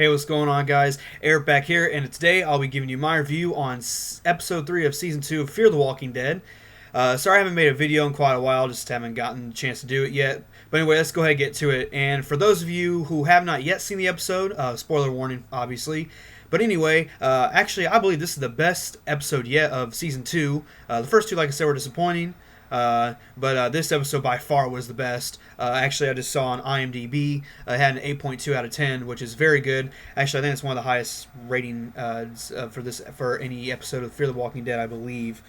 Hey, what's going on, guys? Eric back here, and today I'll be giving you my review on episode 3 of season 2 of Fear the Walking Dead. Sorry I haven't made a video in quite a while, just haven't gotten the chance to do it yet. But anyway, let's go ahead and get to it. And for those of you who have not yet seen the episode, spoiler warning, obviously. But anyway, actually, I believe this is the best episode yet of season 2. The first two, like I said, were disappointing. But this episode by far was the best. Actually, I just saw on IMDb it had an 8.2 out of 10, which is very good. Actually, I think it's one of the highest rating for any episode of Fear the Walking Dead, I believe.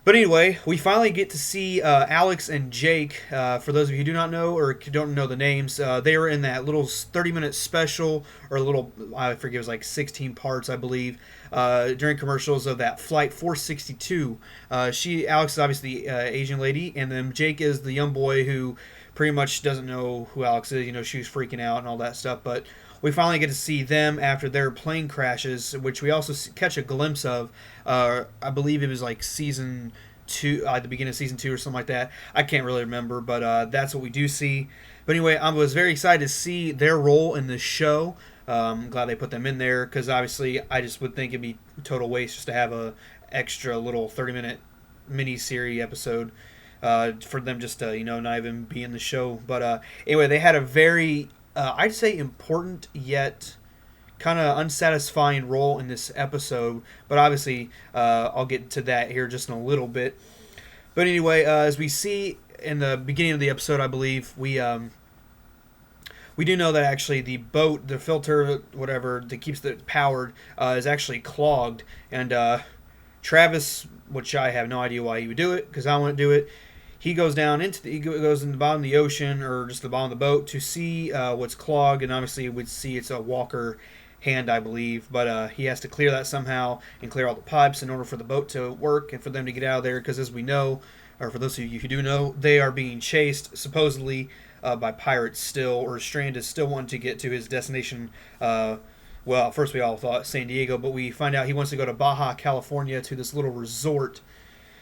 But anyway, we finally get to see Alex and Jake. For those of you who do not know or don't know the names, they were in that little 30-minute special, or a little, I forget, it was like 16 parts, I believe, during commercials of that Flight 462. Alex is obviously the Asian lady, and then Jake is the young boy who pretty much doesn't know who Alex is. You know, she was freaking out and all that stuff, but we finally get to see them after their plane crashes, which we also catch a glimpse of. I believe it was like season 2, at the beginning of season 2 or something like that. I can't really remember, but that's what we do see. But anyway, I was very excited to see their role in this show. I'm glad they put them in there, because obviously I just would think it'd be a total waste just to have a extra little 30-minute mini-series episode for them just to, not even be in the show. But anyway, they had a very I'd say important yet kind of unsatisfying role in this episode, but obviously I'll get to that here just in a little bit. But anyway, as we see in the beginning of the episode, I believe we do know that actually the boat, the filter, whatever that keeps it powered, is actually clogged, and Travis, which I have no idea why he would do it, because I wouldn't do it. He goes down he goes in the bottom of the ocean, or just the bottom of the boat, to see what's clogged, and obviously we'd see it's a walker hand, I believe, but he has to clear that somehow and clear all the pipes in order for the boat to work and for them to get out of there, because as we know, or for those of you who do know, they are being chased supposedly by pirates still, or Strand is still wanting to get to his destination. Well, first we all thought San Diego, but we find out he wants to go to Baja California, to this little resort.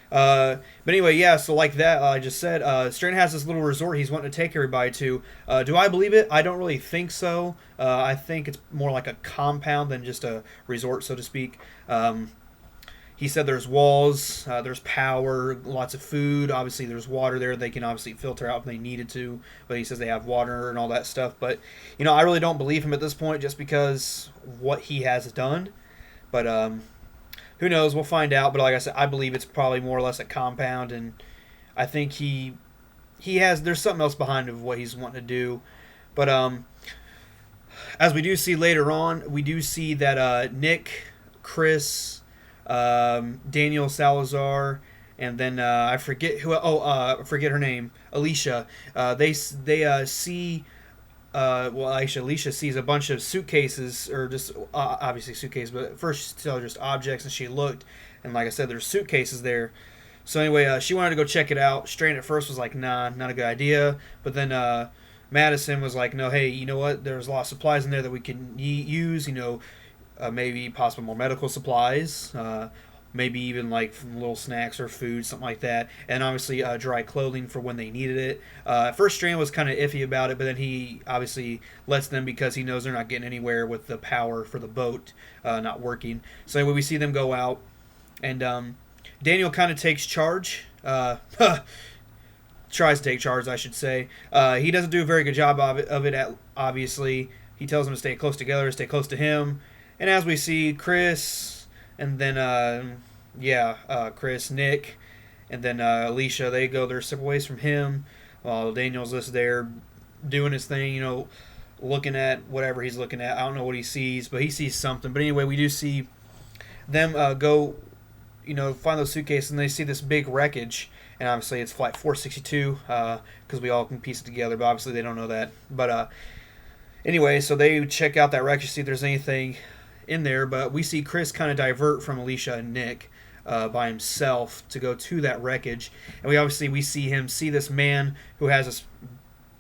But anyway, yeah, so like that, I just said, Strand has this little resort he's wanting to take everybody to. Do I believe it? I don't really think so. I think it's more like a compound than just a resort, so to speak. He said there's walls, there's power, lots of food. Obviously, there's water there. They can obviously filter out if they needed to. But he says they have water and all that stuff. But, I really don't believe him at this point, just because what he has done. But, who knows? We'll find out. But like I said, I believe it's probably more or less a compound, and I think he has. There's something else behind of what he's wanting to do. But as we do see later on, we do see that Nick, Chris, Daniel Salazar, and then I forget who. I forget her name. Alicia. They see. Well, actually, Alicia sees a bunch of suitcases, or just obviously suitcases, but at first she saw just objects, and she looked, and like I said, there's suitcases there. So anyway, she wanted to go check it out. Strand at first was like, nah, not a good idea. But then Madison was like, no, hey, you know what? There's a lot of supplies in there that we can use, maybe possible more medical supplies, maybe even like little snacks or food, something like that, and obviously dry clothing for when they needed it. At first, Strand was kind of iffy about it, but then he obviously lets them, because he knows they're not getting anywhere with the power for the boat not working. So anyway, we see them go out, and Daniel kind of takes charge. Tries to take charge, I should say. He doesn't do a very good job of it, obviously. He tells them to stay close together, stay close to him. And as we see, Chris, and then, Chris, Nick, and then Alicia, they go their separate ways from him, while Daniel's just there doing his thing, looking at whatever he's looking at. I don't know what he sees, but he sees something. But anyway, we do see them go, find those suitcases, and they see this big wreckage. And obviously it's Flight 462, because we all can piece it together, but obviously they don't know that. But anyway, so they check out that wreckage, see if there's anything in there, but we see Chris kind of divert from Alicia and Nick by himself to go to that wreckage, and we see him see this man who has this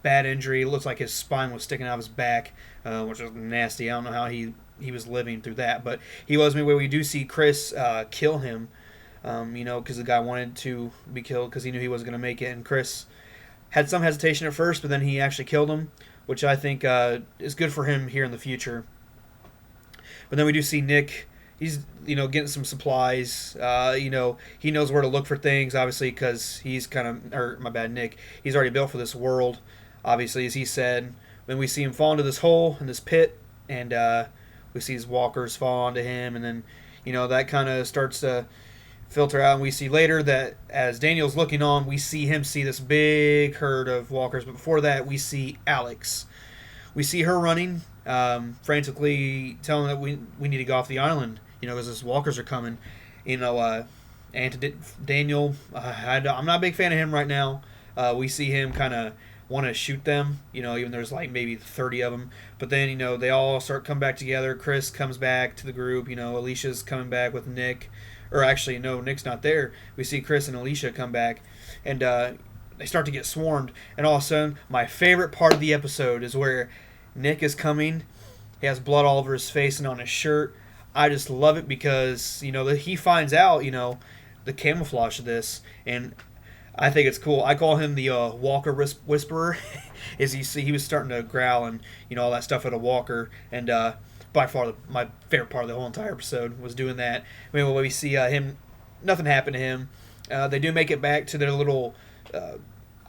bad injury. It looks like his spine was sticking out of his back, which is nasty. I don't know how he was living through that, but he was. Anyway, we do see Chris kill him, because the guy wanted to be killed because he knew he wasn't going to make it, and Chris had some hesitation at first, but then he actually killed him. which I think is good for him here in the future. But then we do see Nick. He's getting some supplies. He knows where to look for things, obviously, because he's kind of, or my bad, Nick. He's already built for this world, obviously, as he said. Then we see him fall into this hole in this pit, and we see his walkers fall onto him, and then that kind of starts to filter out. And we see later that as Daniel's looking on, we see him see this big herd of walkers. But before that, we see Alex. We see her running, frantically telling that we need to go off the island, because those walkers are coming. And to Daniel, I'm not a big fan of him right now. We see him kind of want to shoot them, even there's like maybe 30 of them. But then, they all start coming back together. Chris comes back to the group. Alicia's coming back with Nick. Or actually, no, Nick's not there. We see Chris and Alicia come back. And they start to get swarmed. And all of a sudden, my favorite part of the episode is where Nick is coming. He has blood all over his face and on his shirt. I just love it because, he finds out, the camouflage of this. And I think it's cool. I call him the Walker Whisperer. As you see, he was starting to growl and, all that stuff at a walker. And by far my favorite part of the whole entire episode was doing that. I mean, when we see him, nothing happened to him. They do make it back to their little,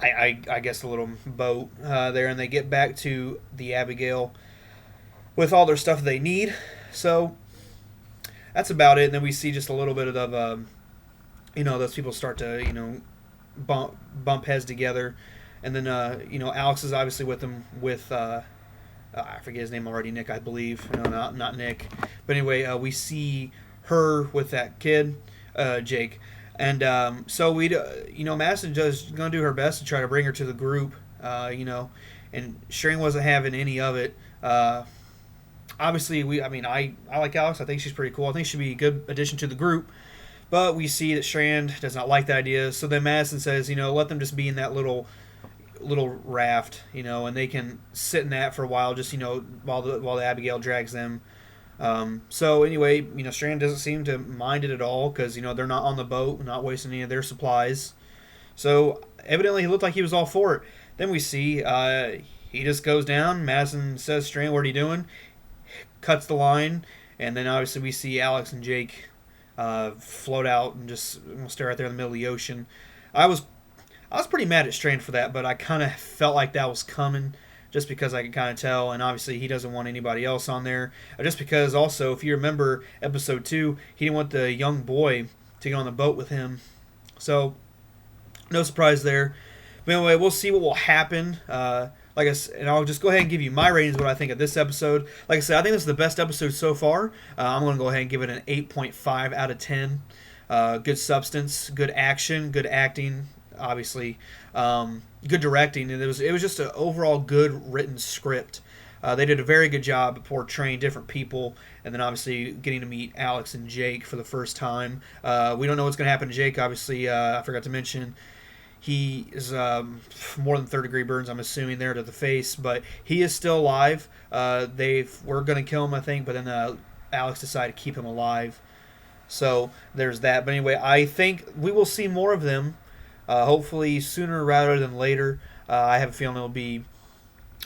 I guess, a little boat there. And they get back to the Abigail with all their stuff they need. So that's about it. And then we see just a little bit of, those people start to, bump heads together. And then, Alex is obviously with them with, I forget his name already, Nick, I believe. No, not Nick. But anyway, we see her with that kid, Jake. And so Madison just going to do her best to try to bring her to the group, and Strand wasn't having any of it. Obviously, I like Alex. I think she's pretty cool. I think she'd be a good addition to the group. But we see that Strand does not like the idea. So then Madison says, let them just be in that little raft, and they can sit in that for a while, just while the Abigail drags them. So anyway, Strand doesn't seem to mind it at all because they're not on the boat, not wasting any of their supplies. So evidently he looked like he was all for it. Then we see he just goes down. Madison says, "Strand, what are you doing?" Cuts the line, and then obviously we see Alex and Jake float out and just stay right there in the middle of the ocean. I was pretty mad at Strand for that, but I kind of felt like that was coming just because I could kind of tell, and obviously he doesn't want anybody else on there. Just because also, if you remember episode 2, he didn't want the young boy to get on the boat with him. So, no surprise there. But anyway, we'll see what will happen. Like I said, and I'll just go ahead and give you my ratings, what I think of this episode. Like I said, I think this is the best episode so far. I'm going to go ahead and give it an 8.5 out of 10. Good substance, good action, good acting, obviously. Good directing. And it was just an overall good written script. They did a very good job of portraying different people, and then obviously getting to meet Alex and Jake for the first time. We don't know what's going to happen to Jake. Obviously, I forgot to mention he is more than third-degree burns, I'm assuming, there to the face, but he is still alive. They were going to kill him, I think, but then Alex decided to keep him alive. So there's that. But anyway, I think we will see more of them, hopefully sooner rather than later. I have a feeling it'll be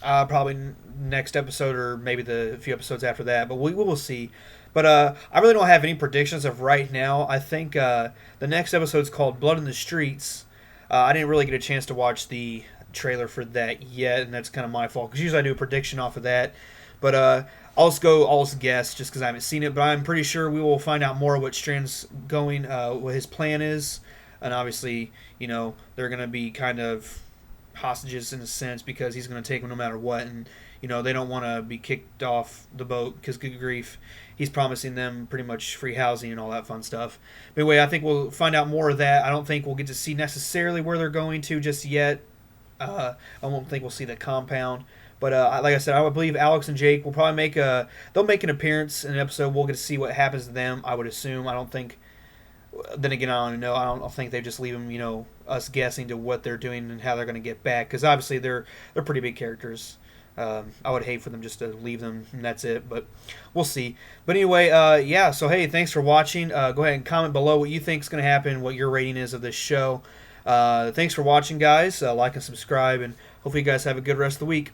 probably next episode or maybe the few episodes after that, but we will see. But I really don't have any predictions of right now. I think the next episode is called Blood in the Streets. I didn't really get a chance to watch the trailer for that yet, and that's kind of my fault, because usually I do a prediction off of that. But I'll just guess, just because I haven't seen it. But I'm pretty sure we will find out more what Strand's going, what his plan is. And obviously, they're going to be kind of hostages in a sense, because he's going to take them no matter what. And, they don't want to be kicked off the boat, because good grief, he's promising them pretty much free housing and all that fun stuff. But anyway, I think we'll find out more of that. I don't think we'll get to see necessarily where they're going to just yet. I don't think we'll see the compound. But like I said, I would believe Alex and Jake will probably they'll make an appearance in an episode. We'll get to see what happens to them, I would assume. I don't think, then again, I don't know. I don't think they just leave them, us guessing to what they're doing and how they're going to get back. Because obviously they're pretty big characters. I would hate for them just to leave them and that's it, but we'll see. But anyway, yeah, so hey, thanks for watching. Go ahead and comment below what you think is going to happen, what your rating is of this show. Thanks for watching, guys. Like and subscribe, and hopefully you guys have a good rest of the week.